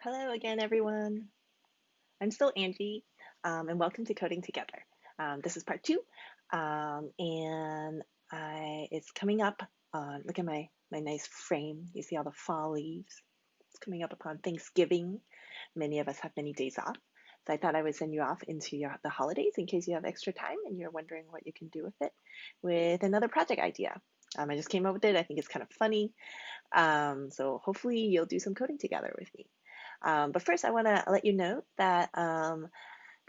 Hello again, everyone. I'm still Angie, and welcome to Coding Together. This is part two, and it's coming up on, look at my nice frame. You see all the fall leaves? It's coming up upon Thanksgiving. Many of us have many days off. So I thought I would send you off into the holidays in case you have extra time and you're wondering what you can do with it with another project idea. I just came up with it. I think it's kind of funny. So hopefully you'll do some coding together with me. But first, I want to let you know that for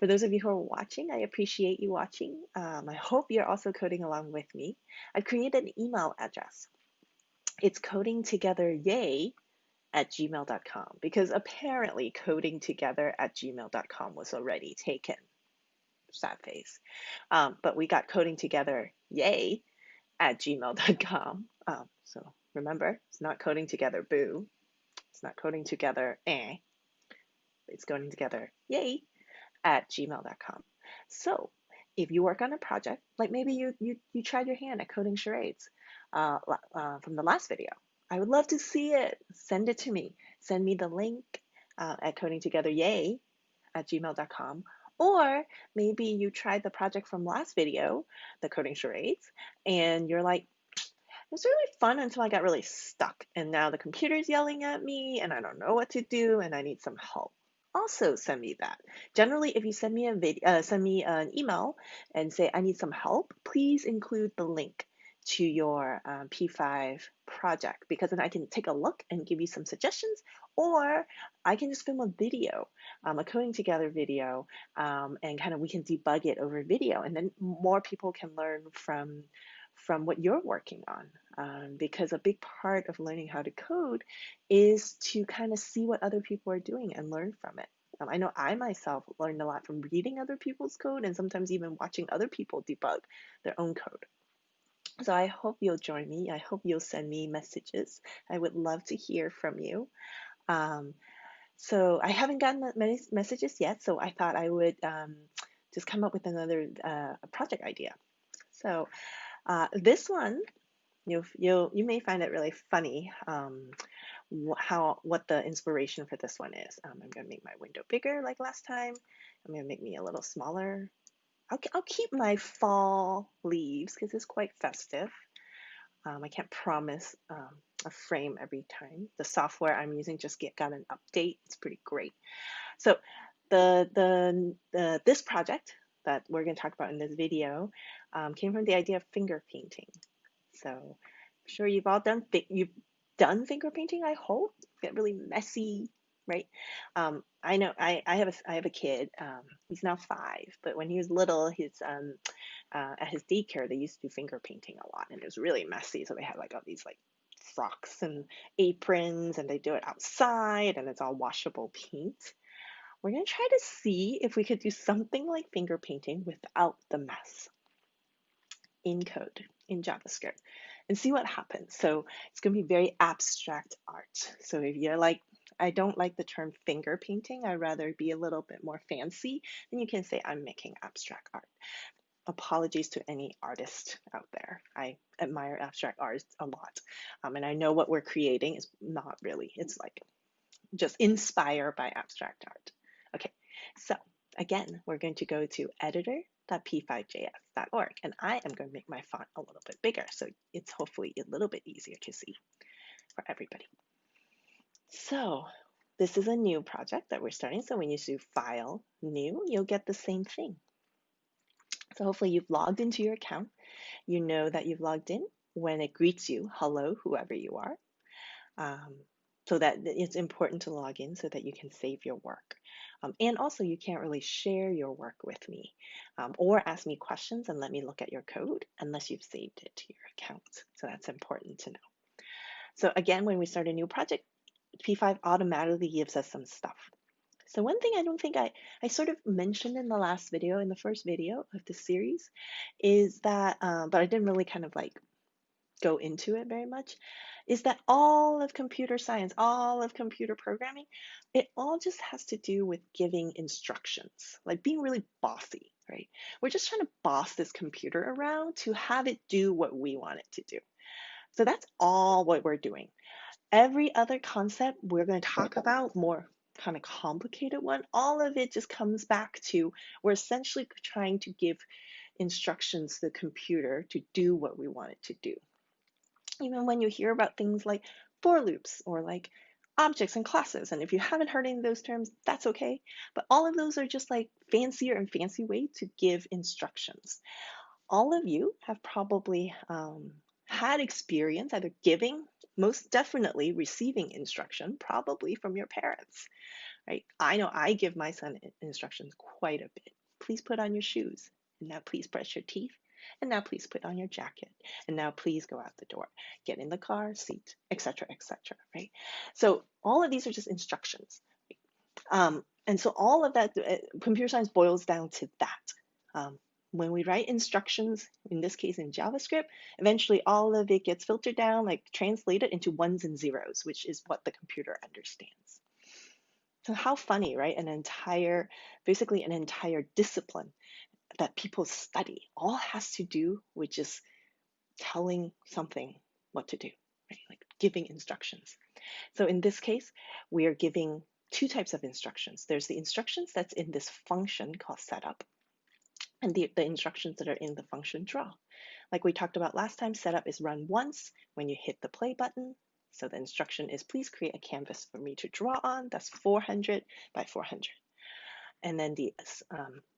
those of you who are watching, I appreciate you watching. I hope you're also coding along with me. I've created an email address. It's codingtogetheryay@gmail.com because apparently codingtogether@gmail.com was already taken. Sad face. But we got codingtogetheryay@gmail.com. So remember, it's not coding together boo. It's not coding together It's coding together yay @gmail.com. So if you work on a project, like maybe you tried your hand at coding charades from the last video, I would love to see it. Send it to me. Send me the link at codingtogetheryay@gmail.com. Or maybe you tried the project from last video, the coding charades, and you're like, it was really fun until I got really stuck. And now the computer's yelling at me and I don't know what to do and I need some help. Also send me that. Generally, if you send me send me an email and say I need some help, please include the link to your P5 project because then I can take a look and give you some suggestions, or I can just film a video, a coding together video, and kind of we can debug it over video, and then more people can learn from what you're working on. Because a big part of learning how to code is to kind of see what other people are doing and learn from it. I know I myself learned a lot from reading other people's code and sometimes even watching other people debug their own code. So I hope you'll join me. I hope you'll send me messages. I would love to hear from you. Um, so I haven't gotten many messages yet, so I thought I would just come up with another project idea. So this one, you may find it really funny what the inspiration for this one is. I'm gonna make my window bigger like last time. I'm gonna make me a little smaller. I'll keep my fall leaves because it's quite festive. I can't promise a frame every time. The software I'm using just got an update. It's pretty great. So this project that we're going to talk about in this video came from the idea of finger painting. So I'm sure you've all done finger painting, I hope. Get really messy, right? I know I have a kid. He's now 5, but when he was little, at his daycare they used to do finger painting a lot, and it was really messy. So they had like all these like frocks and aprons, and they do it outside, and it's all washable paint. We're gonna try to see if we could do something like finger painting without the mess in code, in JavaScript, and see what happens. So it's going to be very abstract art. So if you're like, I don't like the term finger painting, I'd rather be a little bit more fancy, then you can say I'm making abstract art. Apologies to any artist out there. I admire abstract art a lot. And I know what we're creating is not really, it's like just inspired by abstract art. Okay, so again, we're going to go to editor.p5js.org, and I am going to make my font a little bit bigger so it's hopefully a little bit easier to see for everybody. So this is a new project that we're starting. So when you do File, New, you'll get the same thing. So hopefully you've logged into your account. You know that you've logged in when it greets you, hello, whoever you are. So that it's important to log in so that you can save your work. And also you can't really share your work with me or ask me questions and let me look at your code unless you've saved it to your account. So that's important to know. So again, when we start a new project, P5 automatically gives us some stuff. So one thing I don't think I sort of mentioned in the last video, in the first video of the series, is that, but I didn't really kind of like go into it very much, is that all of computer science, all of computer programming, it all just has to do with giving instructions, like being really bossy, right? We're just trying to boss this computer around to have it do what we want it to do. So that's all what we're doing. Every other concept we're going to talk about more kind of complicated one. All of it just comes back to we're essentially trying to give instructions to the computer to do what we want it to do. Even when you hear about things like for loops or like objects and classes, and if you haven't heard any of those terms, that's okay. But all of those are just like fancier and fancy way to give instructions. All of you have probably had experience either giving, most definitely receiving instruction, probably from your parents, right? I know I give my son instructions quite a bit. Please put on your shoes. And now please brush your teeth. And now please put on your jacket. And now please go out the door. Get in the car, seat, etc., etc., right? So all of these are just instructions. And so all of that, computer science boils down to that. When we write instructions, in this case in JavaScript, eventually all of it gets filtered down, like translated into ones and zeros, which is what the computer understands. So how funny, right? Basically an entire discipline that people study all has to do with just telling something what to do, right? Like giving instructions. So in this case, we are giving two types of instructions. There's the instructions that's in this function called setup, and the instructions that are in the function draw. Like we talked about last time, setup is run once when you hit the play button. So the instruction is please create a canvas for me to draw on. That's 400 by 400. And then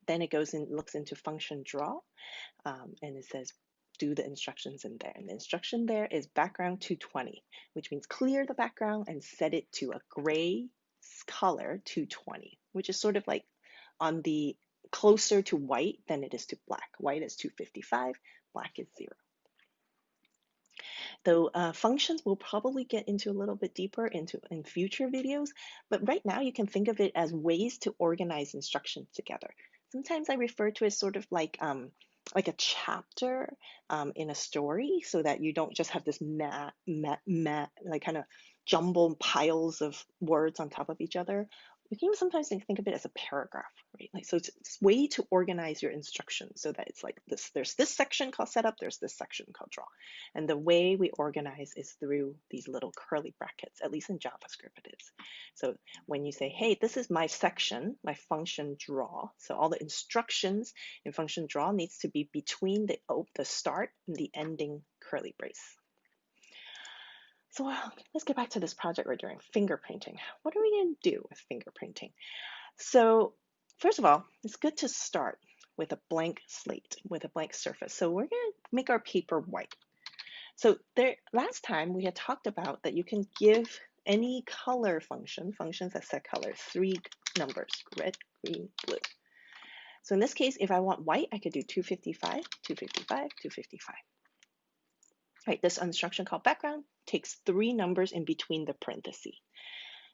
then it goes and looks into function draw, and it says do the instructions in there. And the instruction there is background 220, which means clear the background and set it to a gray color 220, which is sort of like on the closer to white than it is to black. White is 255, black is 0. Though functions we'll probably get into a little bit deeper into in future videos, but right now you can think of it as ways to organize instructions together. Sometimes I refer to it sort of like a chapter in a story, so that you don't just have this like kind of jumbled piles of words on top of each other. You can even sometimes think of it as a paragraph, right? Like, so it's a way to organize your instructions so that it's like this. There's this section called setup. There's this section called draw. And the way we organize is through these little curly brackets, at least in JavaScript it is. So when you say, hey, this is my section, my function draw. So all the instructions in function draw needs to be between the start and the ending curly brace. So let's get back to this project we're doing, fingerprinting. What are we going to do with fingerprinting? So first of all, it's good to start with a blank slate, with a blank surface. So we're going to make our paper white. So last time we had talked about that you can give any color functions that set colors, 3 numbers, red, green, blue. So in this case, if I want white, I could do 255, 255, 255. Right, this instruction called background takes 3 numbers in between the parentheses.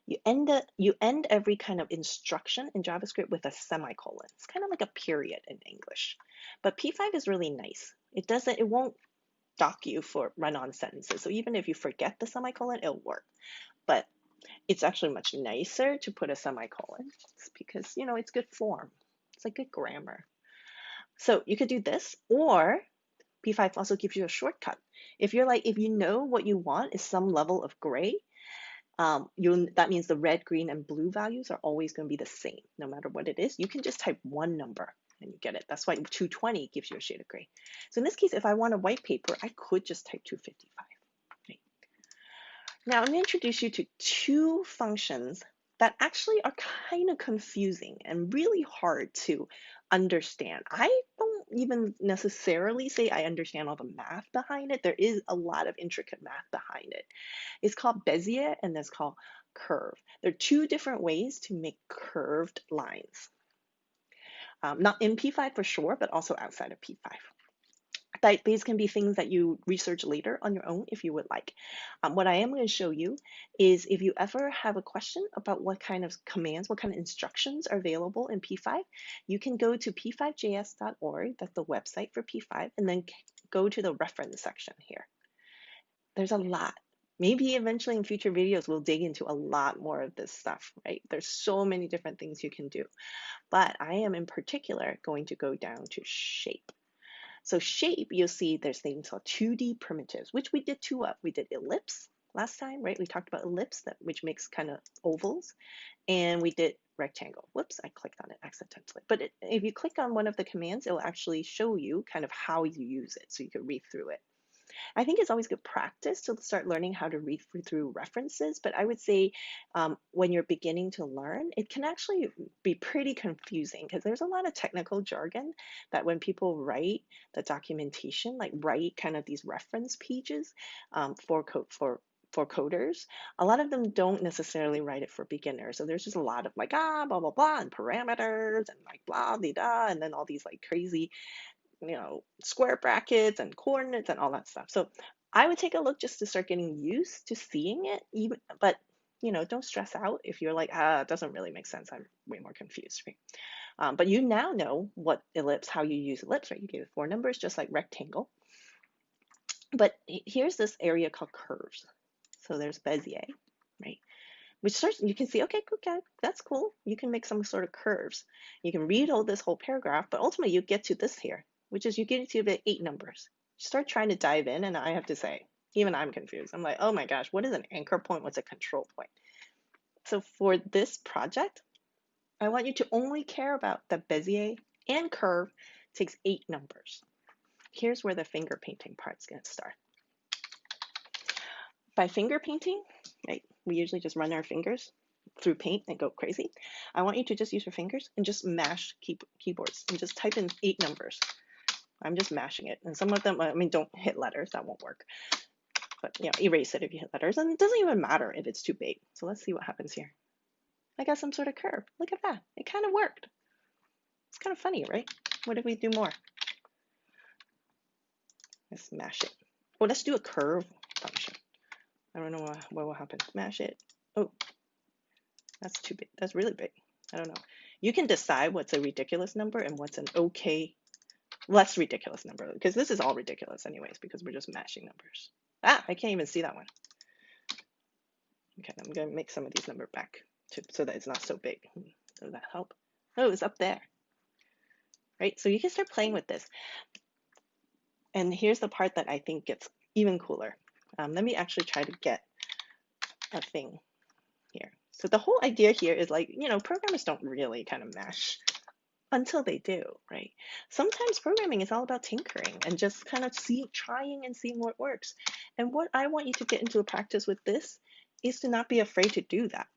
You end every kind of instruction in JavaScript with a semicolon. It's kind of like a period in English. But P5 is really nice. It won't dock you for run-on sentences. So even if you forget the semicolon, it'll work. But it's actually much nicer to put a semicolon. It's because, it's good form. It's like good grammar. So you could do this, or P5 also gives you a shortcut. If you know what you want is some level of gray, that means the red, green, and blue values are always going to be the same, no matter what it is. You can just type one number and you get it. That's why 220 gives you a shade of gray. So in this case, if I want a white paper, I could just type 255. Right? Now I'm going to introduce you to 2 functions that actually are kind of confusing and really hard to understand. I don't even necessarily say I understand all the math behind it. There is a lot of intricate math behind it. It's called Bezier and it's called curve. There are 2 different ways to make curved lines. Not in P5 for sure, but also outside of P5. These can be things that you research later on your own if you would like. What I am going to show you is if you ever have a question about what kind of commands, what kind of instructions are available in P5, you can go to p5js.org, that's the website for P5, and then go to the reference section here. There's a lot. Maybe eventually in future videos, we'll dig into a lot more of this stuff, right? There's so many different things you can do. But I am in particular going to go down to shape. So shape, you'll see there's things called 2D primitives, which we did 2 of. We did ellipse last time, right? We talked about ellipse, which makes kind of ovals, and we did rectangle. Whoops, I clicked on it accidentally. But if you click on one of the commands, it will actually show you kind of how you use it, so you can read through it. I think it's always good practice to start learning how to read through references, but I would say when you're beginning to learn, it can actually be pretty confusing because there's a lot of technical jargon that when people write the documentation, like write kind of these reference pages for coders, a lot of them don't necessarily write it for beginners. So there's just a lot of like blah blah blah and parameters and like blah blah blah and then all these like crazy square brackets and coordinates and all that stuff. So I would take a look just to start getting used to seeing it, even, but don't stress out if you're like, it doesn't really make sense. I'm way more confused, right? But you now know what ellipse, how you use ellipse, right? You gave it 4 numbers, just like rectangle. But here's this area called curves. So there's Bezier, right? Which starts, you can see, okay, that's cool. You can make some sort of curves. You can read all this whole paragraph, but ultimately you get to this here, which is you get to the 8 numbers. You start trying to dive in, and I have to say, even I'm confused. I'm like, oh my gosh, what is an anchor point? What's a control point? So for this project, I want you to only care about the Bezier and curve takes 8 numbers. Here's where the finger painting part's going to start. By finger painting, right, we usually just run our fingers through paint and go crazy. I want you to just use your fingers and just mash keyboards and just type in 8 numbers. I'm just mashing it. And some of them, I mean, don't hit letters, that won't work. But erase it if you hit letters. And it doesn't even matter if it's too big. So let's see what happens here. I got some sort of curve. Look at that. It kind of worked. It's kind of funny, right? What if we do more? Let's mash it. Oh, let's do a curve function. I don't know what will happen. Mash it. Oh, that's too big. That's really big. I don't know. You can decide what's a ridiculous number and what's an okay, less ridiculous number, because this is all ridiculous anyways, because we're just mashing numbers. I can't even see that one. Okay, I'm going to make some of these numbers back so that it's not so big. Does that help? Oh, it's up there. Right, so you can start playing with this. And here's the part that I think gets even cooler. Let me actually try to get a thing here. So the whole idea here is like, programmers don't really kind of mash until they do, right? Sometimes programming is all about tinkering and just kind of trying and seeing what works. And what I want you to get into a practice with this is to not be afraid to do that,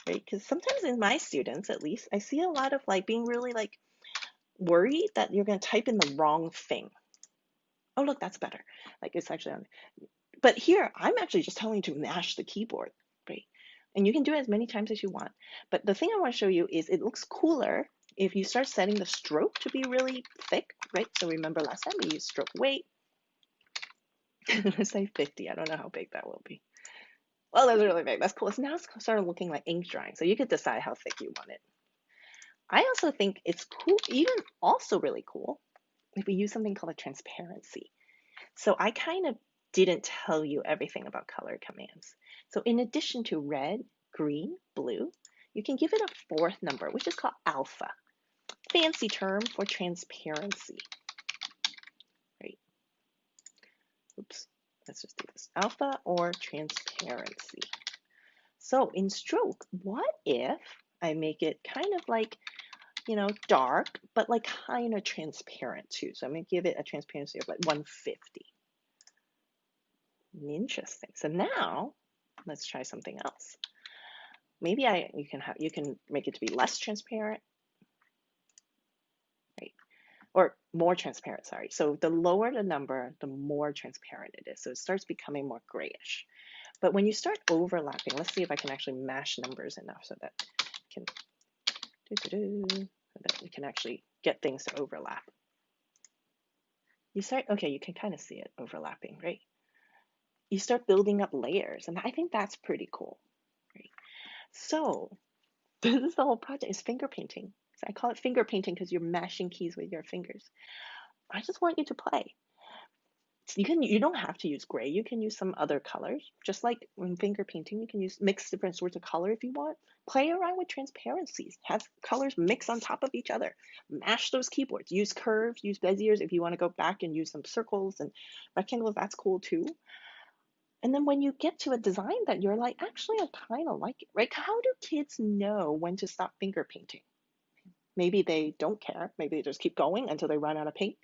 right? Because sometimes in my students, at least, I see a lot of like being really like worried that you're going to type in the wrong thing. Oh, look, that's better. Like it's actually on. But here, I'm actually just telling you to mash the keyboard, right? And you can do it as many times as you want. But the thing I want to show you is it looks cooler if you start setting the stroke to be really thick, right? So remember last time we used stroke weight. Let's say 50. I don't know how big that will be. Well, that's really big. That's cool. So now it's starting looking like ink drawing. So you could decide how thick you want it. I also think it's cool, even also really cool, if we use something called a transparency. So I kind of didn't tell you everything about color commands. So in addition to red, green, blue, you can give it a 4th number, which is called alpha. Fancy term for transparency, right? Oops, let's just do this. Alpha or transparency. So in stroke, what if I make it kind of like, dark, but like kind of transparent too? So I'm going to give it a transparency of like 150. Interesting. So now let's try something else. Maybe you can make it to be less transparent, right? Or more transparent, sorry. So the lower the number, the more transparent it is. So it starts becoming more grayish. But when you start overlapping, let's see if I can actually mash numbers enough so that we can actually get things to overlap. You can kind of see it overlapping, right? You start building up layers, and I think that's pretty cool, right? So this is the whole project, is finger painting. So I call it finger painting because you're mashing keys with your fingers. I just want you to play. You don't have to use gray. You can use some other colors. Just like in finger painting, you can mix different sorts of color if you want. Play around with transparencies. Have colors mix on top of each other. Mash those keyboards. Use curves, use beziers if you want to go back and use some circles and rectangles. That's cool too. And then when you get to a design that you're like, actually, I kind of like it, right? How do kids know when to stop finger painting? Maybe they don't care. Maybe they just keep going until they run out of paint.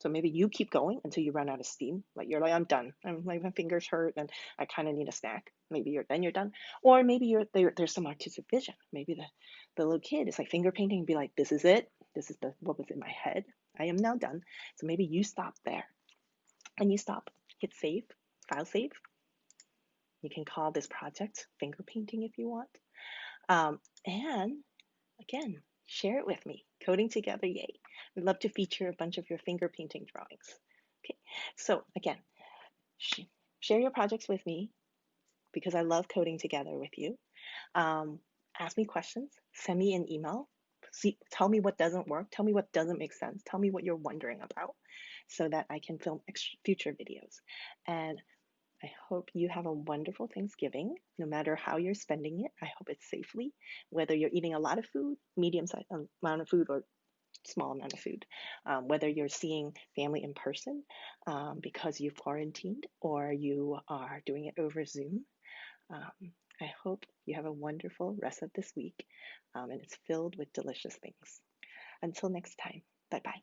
So maybe you keep going until you run out of steam. Like you're like, I'm done. I'm like my fingers hurt and I kind of need a snack. Maybe you're done. Or maybe there's some artistic vision. Maybe the little kid is like finger painting and be like, this is it. This is the what was in my head. I am now done. So maybe you stop there and you stop. Hit save, file save. You can call this project finger painting if you want. And again, share it with me. Coding together, yay. We'd love to feature a bunch of your finger painting drawings. Okay, so again, share your projects with me because I love coding together with you. Um, Ask me questions, send me an email. Tell me what doesn't work, tell me what doesn't make sense, tell me what you're wondering about so that I can film future videos. And I hope you have a wonderful Thanksgiving, no matter how you're spending it. I hope it's safely, whether you're eating a lot of food, medium sized amount of food, or small amount of food, whether you're seeing family in person because you've quarantined or you are doing it over Zoom. I hope you have a wonderful rest of this week and it's filled with delicious things. Until next time, bye bye.